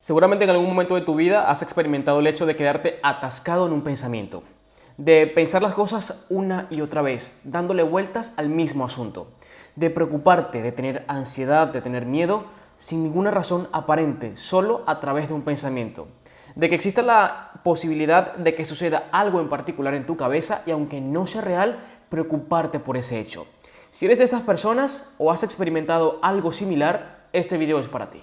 Seguramente en algún momento de tu vida has experimentado el hecho de quedarte atascado en un pensamiento, de pensar las cosas una y otra vez, dándole vueltas al mismo asunto, de preocuparte, de tener ansiedad, de tener miedo, sin ninguna razón aparente, solo a través de un pensamiento, de que exista la posibilidad de que suceda algo en particular en tu cabeza y aunque no sea real, preocuparte por ese hecho. Si eres de esas personas o has experimentado algo similar, este video es para ti.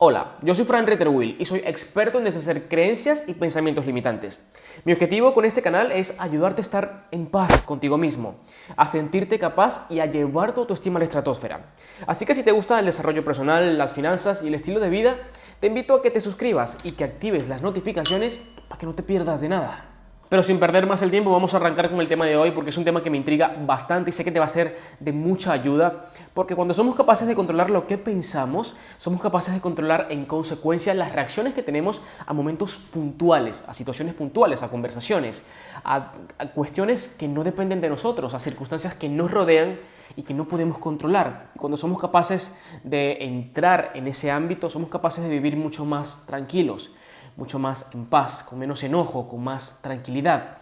Hola, yo soy Fran Retterwill y soy experto en deshacer creencias y pensamientos limitantes. Mi objetivo con este canal es ayudarte a estar en paz contigo mismo, a sentirte capaz y a llevar tu autoestima a la estratosfera. Así que si te gusta el desarrollo personal, las finanzas y el estilo de vida, te invito a que te suscribas y que actives las notificaciones para que no te pierdas de nada. Pero sin perder más el tiempo, vamos a arrancar con el tema de hoy porque es un tema que me intriga bastante y sé que te va a ser de mucha ayuda, porque cuando somos capaces de controlar lo que pensamos, somos capaces de controlar en consecuencia las reacciones que tenemos a momentos puntuales, a situaciones puntuales, a conversaciones, a cuestiones que no dependen de nosotros, a circunstancias que nos rodean y que no podemos controlar. Y cuando somos capaces de entrar en ese ámbito, somos capaces de vivir mucho más tranquilos, mucho más en paz, con menos enojo, con más tranquilidad.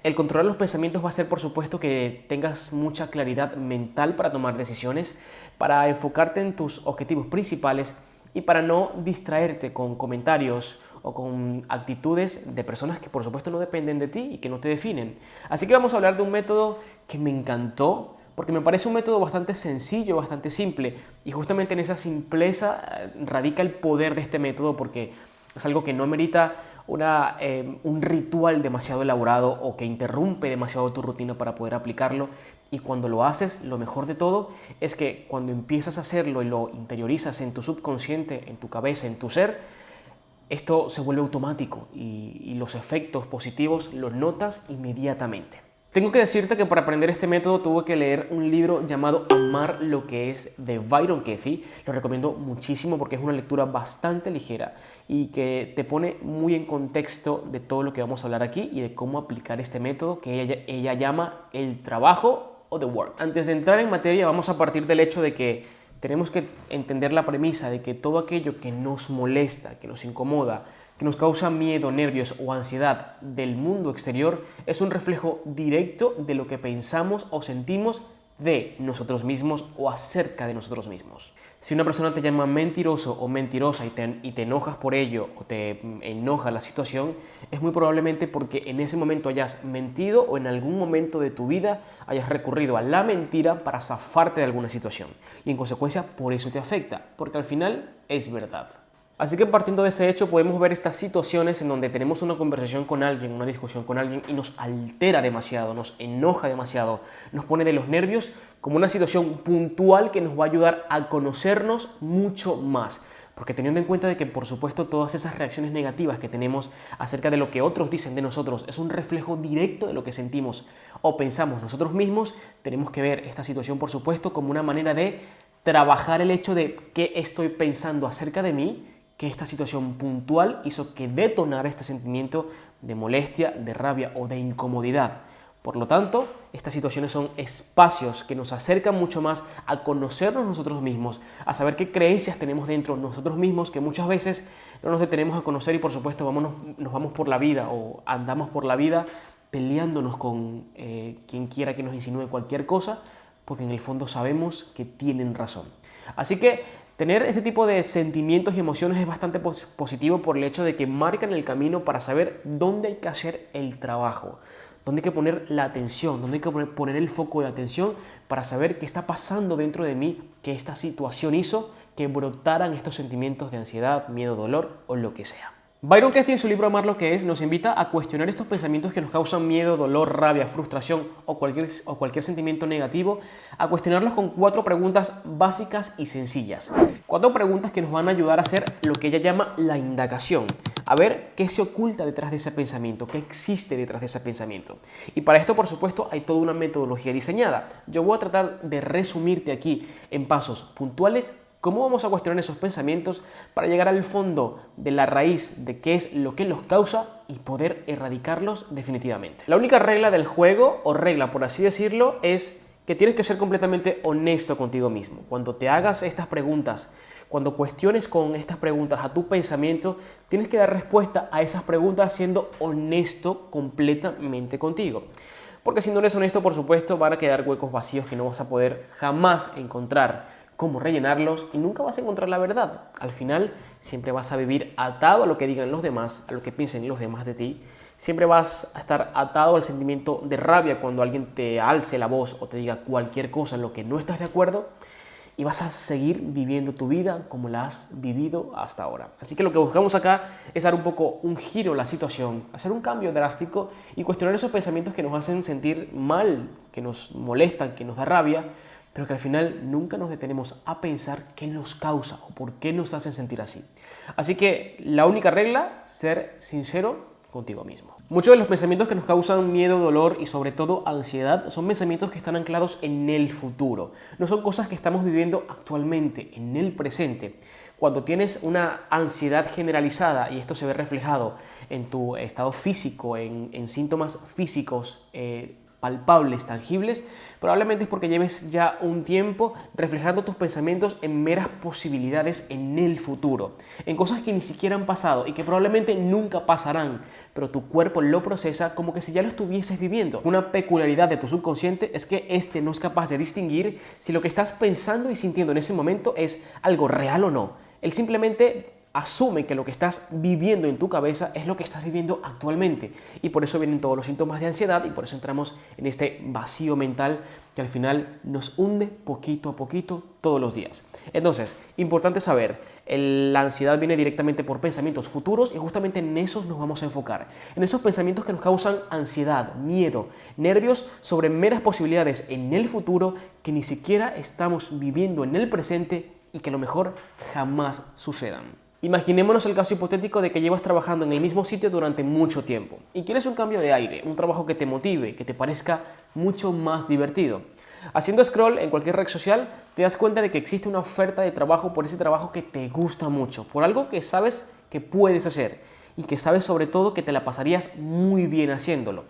El controlar los pensamientos va a ser, por supuesto, que tengas mucha claridad mental para tomar decisiones, para enfocarte en tus objetivos principales y para no distraerte con comentarios o con actitudes de personas que, por supuesto, no dependen de ti y que no te definen. Así que vamos a hablar de un método que me encantó, porque me parece un método bastante sencillo, bastante simple, y justamente en esa simpleza radica el poder de este método, porque es algo que no merita un ritual demasiado elaborado o que interrumpe demasiado tu rutina para poder aplicarlo. Y cuando lo haces, lo mejor de todo es que cuando empiezas a hacerlo y lo interiorizas en tu subconsciente, en tu cabeza, en tu ser, esto se vuelve automático y los efectos positivos los notas inmediatamente. Tengo que decirte que para aprender este método tuve que leer un libro llamado Amar lo que es, de Byron Katie. Lo recomiendo muchísimo porque es una lectura bastante ligera y que te pone muy en contexto de todo lo que vamos a hablar aquí y de cómo aplicar este método que ella llama el trabajo o the work. Antes de entrar en materia, vamos a partir del hecho de que tenemos que entender la premisa de que todo aquello que nos molesta, que nos incomoda, que nos causa miedo, nervios o ansiedad del mundo exterior es un reflejo directo de lo que pensamos o sentimos de nosotros mismos o acerca de nosotros mismos. Si una persona te llama mentiroso o mentirosa y te enojas por ello o te enoja la situación, es muy probablemente porque en ese momento hayas mentido o en algún momento de tu vida hayas recurrido a la mentira para zafarte de alguna situación. Y en consecuencia por eso te afecta, porque al final es verdad. Así que partiendo de ese hecho podemos ver estas situaciones en donde tenemos una conversación con alguien, una discusión con alguien y nos altera demasiado, nos enoja demasiado, nos pone de los nervios como una situación puntual que nos va a ayudar a conocernos mucho más. Porque teniendo en cuenta de que por supuesto todas esas reacciones negativas que tenemos acerca de lo que otros dicen de nosotros es un reflejo directo de lo que sentimos o pensamos nosotros mismos, tenemos que ver esta situación por supuesto como una manera de trabajar el hecho de qué estoy pensando acerca de mí, que esta situación puntual hizo que detonara este sentimiento de molestia, de rabia o de incomodidad. Por lo tanto, estas situaciones son espacios que nos acercan mucho más a conocernos nosotros mismos, a saber qué creencias tenemos dentro nosotros mismos que muchas veces no nos detenemos a conocer y por supuesto nos vamos por la vida o andamos por la vida peleándonos con quien quiera que nos insinúe cualquier cosa, porque en el fondo sabemos que tienen razón. Así que tener este tipo de sentimientos y emociones es bastante positivo por el hecho de que marcan el camino para saber dónde hay que hacer el trabajo, dónde hay que poner la atención, dónde hay que poner el foco de atención para saber qué está pasando dentro de mí, que esta situación hizo que brotaran estos sentimientos de ansiedad, miedo, dolor o lo que sea. Byron Katie en su libro Amar lo que es nos invita a cuestionar estos pensamientos que nos causan miedo, dolor, rabia, frustración o cualquier sentimiento negativo, a cuestionarlos con 4 preguntas básicas y sencillas. 4 preguntas que nos van a ayudar a hacer lo que ella llama la indagación, a ver qué se oculta detrás de ese pensamiento, qué existe detrás de ese pensamiento. Y para esto, por supuesto, hay toda una metodología diseñada. Yo voy a tratar de resumirte aquí en pasos puntuales ¿Cómo vamos a cuestionar esos pensamientos para llegar al fondo de la raíz de qué es lo que los causa y poder erradicarlos definitivamente? La única regla del juego, o regla por así decirlo, es que tienes que ser completamente honesto contigo mismo. Cuando te hagas estas preguntas, cuando cuestiones con estas preguntas a tu pensamiento, tienes que dar respuesta a esas preguntas siendo honesto completamente contigo. Porque si no eres honesto, por supuesto, van a quedar huecos vacíos que no vas a poder jamás encontrar cómo rellenarlos y nunca vas a encontrar la verdad. Al final, siempre vas a vivir atado a lo que digan los demás, a lo que piensen los demás de ti. Siempre vas a estar atado al sentimiento de rabia cuando alguien te alce la voz o te diga cualquier cosa en lo que no estás de acuerdo. Y vas a seguir viviendo tu vida como la has vivido hasta ahora. Así que lo que buscamos acá es dar un poco un giro a la situación, hacer un cambio drástico y cuestionar esos pensamientos que nos hacen sentir mal, que nos molestan, que nos da rabia, pero que al final nunca nos detenemos a pensar qué nos causa o por qué nos hacen sentir así. Así que la única regla, ser sincero contigo mismo. Muchos de los pensamientos que nos causan miedo, dolor y sobre todo ansiedad son pensamientos que están anclados en el futuro. No son cosas que estamos viviendo actualmente, en el presente. Cuando tienes una ansiedad generalizada y esto se ve reflejado en tu estado físico, en síntomas físicos palpables, tangibles, probablemente es porque lleves ya un tiempo reflejando tus pensamientos en meras posibilidades en el futuro, en cosas que ni siquiera han pasado y que probablemente nunca pasarán, pero tu cuerpo lo procesa como que si ya lo estuvieses viviendo. Una peculiaridad de tu subconsciente es que este no es capaz de distinguir si lo que estás pensando y sintiendo en ese momento es algo real o no. Él simplemente asume que lo que estás viviendo en tu cabeza es lo que estás viviendo actualmente y por eso vienen todos los síntomas de ansiedad y por eso entramos en este vacío mental que al final nos hunde poquito a poquito todos los días. Entonces, importante saber, la ansiedad viene directamente por pensamientos futuros y justamente en esos nos vamos a enfocar, en esos pensamientos que nos causan ansiedad, miedo, nervios sobre meras posibilidades en el futuro que ni siquiera estamos viviendo en el presente y que a lo mejor jamás sucedan. Imaginémonos el caso hipotético de que llevas trabajando en el mismo sitio durante mucho tiempo y quieres un cambio de aire, un trabajo que te motive, que te parezca mucho más divertido. Haciendo scroll en cualquier red social, te das cuenta de que existe una oferta de trabajo por ese trabajo que te gusta mucho, por algo que sabes que puedes hacer y que sabes sobre todo que te la pasarías muy bien haciéndolo.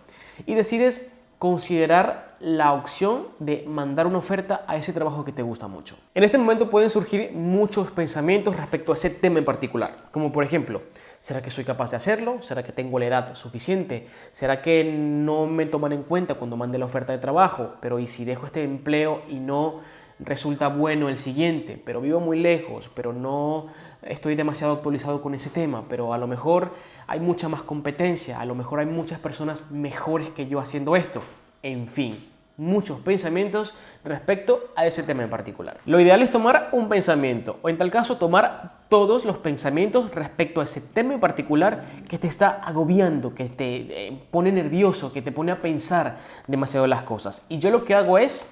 Y decides considerar la opción de mandar una oferta a ese trabajo que te gusta mucho. En este momento pueden surgir muchos pensamientos respecto a ese tema en particular, como por ejemplo, ¿será que soy capaz de hacerlo? ¿Será que tengo la edad suficiente? ¿Será que no me toman en cuenta cuando mande la oferta de trabajo? Pero ¿y si dejo este empleo y no resulta bueno el siguiente? Pero vivo muy lejos, pero no estoy demasiado actualizado con ese tema, pero a lo mejor hay mucha más competencia, a lo mejor hay muchas personas mejores que yo haciendo esto. En fin, muchos pensamientos respecto a ese tema en particular. Lo ideal es tomar un pensamiento, o en tal caso tomar todos los pensamientos respecto a ese tema en particular que te está agobiando, que te pone nervioso, que te pone a pensar demasiado las cosas. Y yo lo que hago es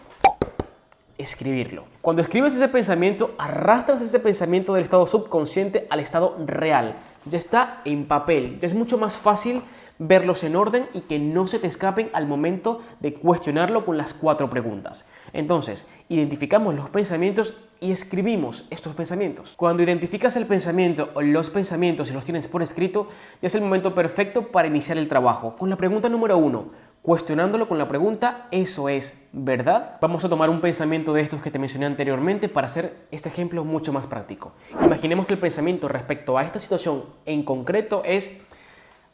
escribirlo. Cuando escribes ese pensamiento, arrastras ese pensamiento del estado subconsciente al estado real. Ya está en papel. Ya es mucho más fácil verlos en orden y que no se te escapen al momento de cuestionarlo con las 4 preguntas. Entonces, identificamos los pensamientos y escribimos estos pensamientos. Cuando identificas el pensamiento o los pensamientos y los tienes por escrito, ya es el momento perfecto para iniciar el trabajo. Con la pregunta número 1, cuestionándolo con la pregunta, ¿eso es verdad? Vamos a tomar un pensamiento de estos que te mencioné anteriormente para hacer este ejemplo mucho más práctico. Imaginemos que el pensamiento respecto a esta situación en concreto es: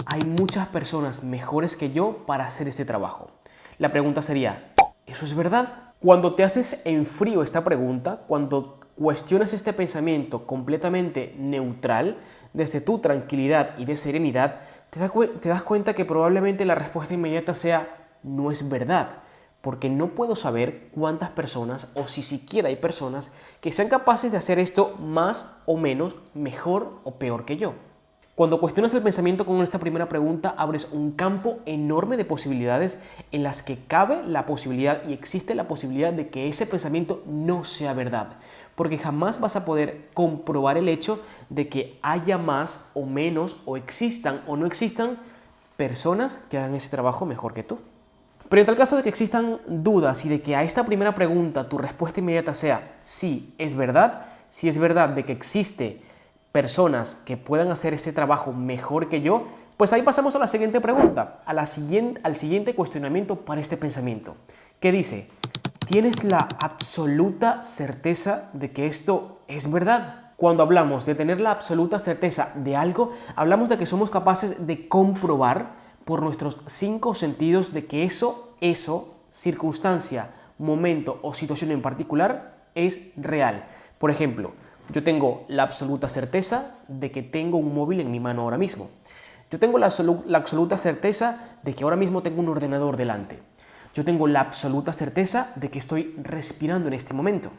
hay muchas personas mejores que yo para hacer este trabajo. La pregunta sería, ¿eso es verdad? Cuando te haces en frío esta pregunta, cuando cuestionas este pensamiento completamente neutral, desde tu tranquilidad y de serenidad, te das cuenta que probablemente la respuesta inmediata sea: no es verdad, porque no puedo saber cuántas personas o si siquiera hay personas que sean capaces de hacer esto más o menos, mejor o peor que yo. Cuando cuestionas el pensamiento con esta primera pregunta, abres un campo enorme de posibilidades en las que cabe la posibilidad y existe la posibilidad de que ese pensamiento no sea verdad, porque jamás vas a poder comprobar el hecho de que haya más o menos, o existan o no existan personas que hagan ese trabajo mejor que tú. Pero en tal caso de que existan dudas y de que a esta primera pregunta tu respuesta inmediata sea sí, es verdad, si es verdad de que existe personas que puedan hacer ese trabajo mejor que yo, pues ahí pasamos a la siguiente pregunta, al siguiente cuestionamiento para este pensamiento, que dice: ¿tienes la absoluta certeza de que esto es verdad? Cuando hablamos de tener la absoluta certeza de algo, hablamos de que somos capaces de comprobar por nuestros 5 sentidos de que eso, circunstancia, momento o situación en particular es real. Por ejemplo, yo tengo la absoluta certeza de que tengo un móvil en mi mano ahora mismo. Yo tengo la absoluta certeza de que ahora mismo tengo un ordenador delante. Yo tengo la absoluta certeza de que estoy respirando en este momento.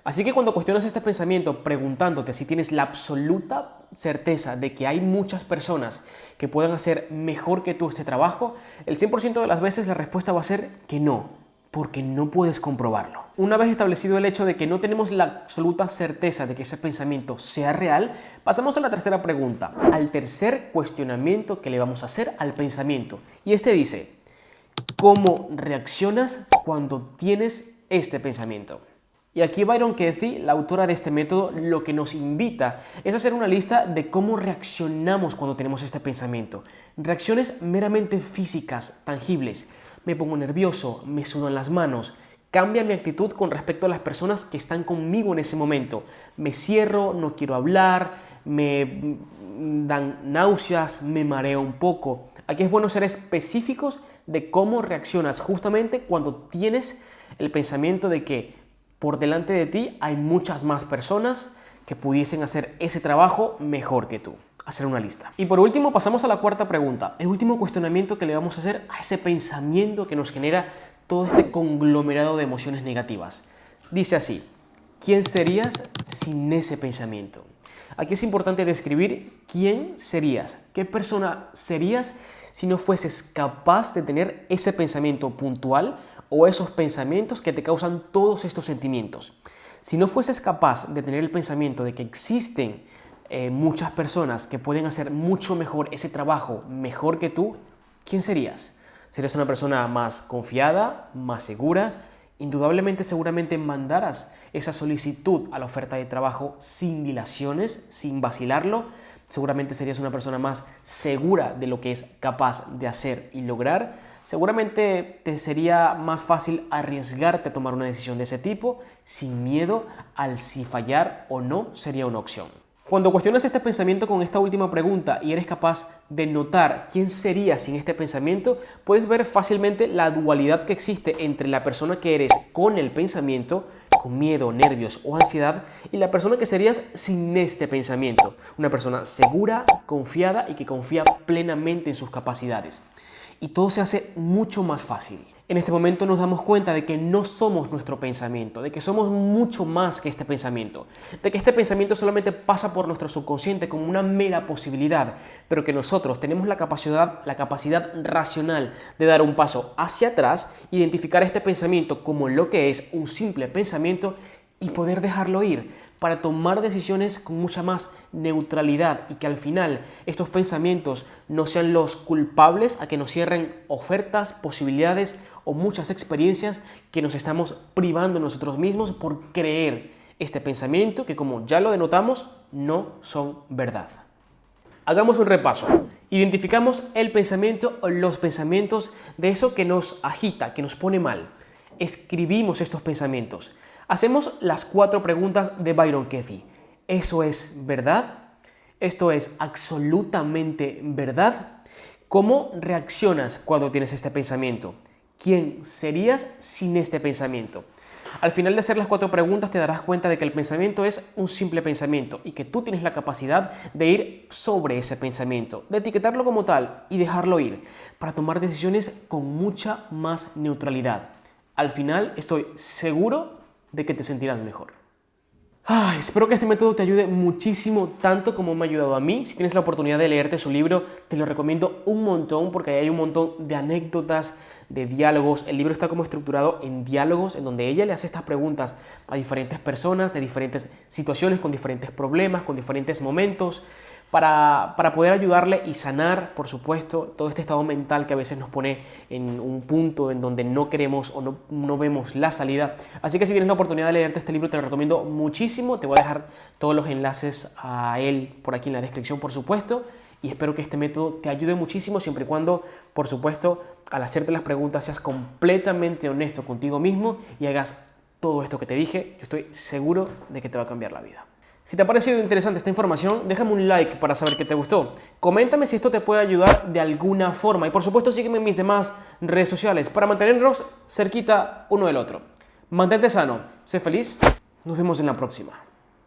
Así que cuando cuestionas este pensamiento preguntándote si tienes la absoluta certeza de que hay muchas personas que puedan hacer mejor que tú este trabajo, el 100% de las veces la respuesta va a ser que no, porque no puedes comprobarlo. Una vez establecido el hecho de que no tenemos la absoluta certeza de que ese pensamiento sea real, pasamos a la tercera pregunta, al tercer cuestionamiento que le vamos a hacer al pensamiento. Y este dice: ¿cómo reaccionas cuando tienes este pensamiento? Y aquí Byron Katie, la autora de este método, lo que nos invita es a hacer una lista de cómo reaccionamos cuando tenemos este pensamiento. Reacciones meramente físicas, tangibles. Me pongo nervioso, me sudan las manos, cambia mi actitud con respecto a las personas que están conmigo en ese momento. Me cierro, no quiero hablar, me dan náuseas, me mareo un poco. Aquí es bueno ser específicos de cómo reaccionas justamente cuando tienes el pensamiento de que por delante de ti hay muchas más personas que pudiesen hacer ese trabajo mejor que tú. Hacer una lista. Y por último pasamos a la cuarta pregunta, el último cuestionamiento que le vamos a hacer a ese pensamiento que nos genera todo este conglomerado de emociones negativas. Dice así: ¿quién serías sin ese pensamiento? Aquí es importante describir quién serías, qué persona serías si no fueses capaz de tener ese pensamiento puntual o esos pensamientos que te causan todos estos sentimientos. Si no fueses capaz de tener el pensamiento de que existen muchas personas que pueden hacer mucho mejor ese trabajo, mejor que tú, ¿quién serías? ¿Serías una persona más confiada, más segura? Indudablemente, seguramente mandarás esa solicitud a la oferta de trabajo sin dilaciones, sin vacilarlo. Seguramente serías una persona más segura de lo que es capaz de hacer y lograr. Seguramente te sería más fácil arriesgarte a tomar una decisión de ese tipo sin miedo al si fallar o no sería una opción. Cuando cuestionas este pensamiento con esta última pregunta y eres capaz de notar quién serías sin este pensamiento, puedes ver fácilmente la dualidad que existe entre la persona que eres con el pensamiento, con miedo, nervios o ansiedad, y la persona que serías sin este pensamiento. Una persona segura, confiada y que confía plenamente en sus capacidades. Y todo se hace mucho más fácil. En este momento nos damos cuenta de que no somos nuestro pensamiento, de que somos mucho más que este pensamiento, de que este pensamiento solamente pasa por nuestro subconsciente como una mera posibilidad, pero que nosotros tenemos la capacidad racional de dar un paso hacia atrás, identificar este pensamiento como lo que es un simple pensamiento y poder dejarlo ir para tomar decisiones con mucha más neutralidad y que al final estos pensamientos no sean los culpables a que nos cierren ofertas, posibilidades o muchas experiencias que nos estamos privando nosotros mismos por creer este pensamiento que, como ya lo denotamos, no son verdad. Hagamos un repaso. Identificamos el pensamiento o los pensamientos de eso que nos agita, que nos pone mal. Escribimos estos pensamientos. Hacemos las 4 preguntas de Byron Katie. ¿Eso es verdad? ¿Esto es absolutamente verdad? ¿Cómo reaccionas cuando tienes este pensamiento? ¿Quién serías sin este pensamiento? Al final de hacer las 4 preguntas te darás cuenta de que el pensamiento es un simple pensamiento y que tú tienes la capacidad de ir sobre ese pensamiento, de etiquetarlo como tal y dejarlo ir para tomar decisiones con mucha más neutralidad. Al final estoy seguro de que te sentirás mejor. Espero que este método te ayude muchísimo, tanto como me ha ayudado a mí. Si tienes la oportunidad de leerte su libro, te lo recomiendo un montón porque ahí hay un montón de anécdotas, de diálogos. El libro está como estructurado en diálogos en donde ella le hace estas preguntas a diferentes personas de diferentes situaciones, con diferentes problemas, con diferentes momentos, para poder ayudarle y sanar, por supuesto, todo este estado mental que a veces nos pone en un punto en donde no queremos o no vemos la salida. Así que si tienes la oportunidad de leerte este libro, te lo recomiendo muchísimo. Te voy a dejar todos los enlaces a él por aquí en la descripción, por supuesto. Y espero que este método te ayude muchísimo, siempre y cuando, por supuesto, al hacerte las preguntas seas completamente honesto contigo mismo y hagas todo esto que te dije. Yo estoy seguro de que te va a cambiar la vida. Si te ha parecido interesante esta información, déjame un like para saber que te gustó. Coméntame si esto te puede ayudar de alguna forma. Y por supuesto, sígueme en mis demás redes sociales para mantenernos cerquita uno del otro. Mantente sano, sé feliz. Nos vemos en la próxima.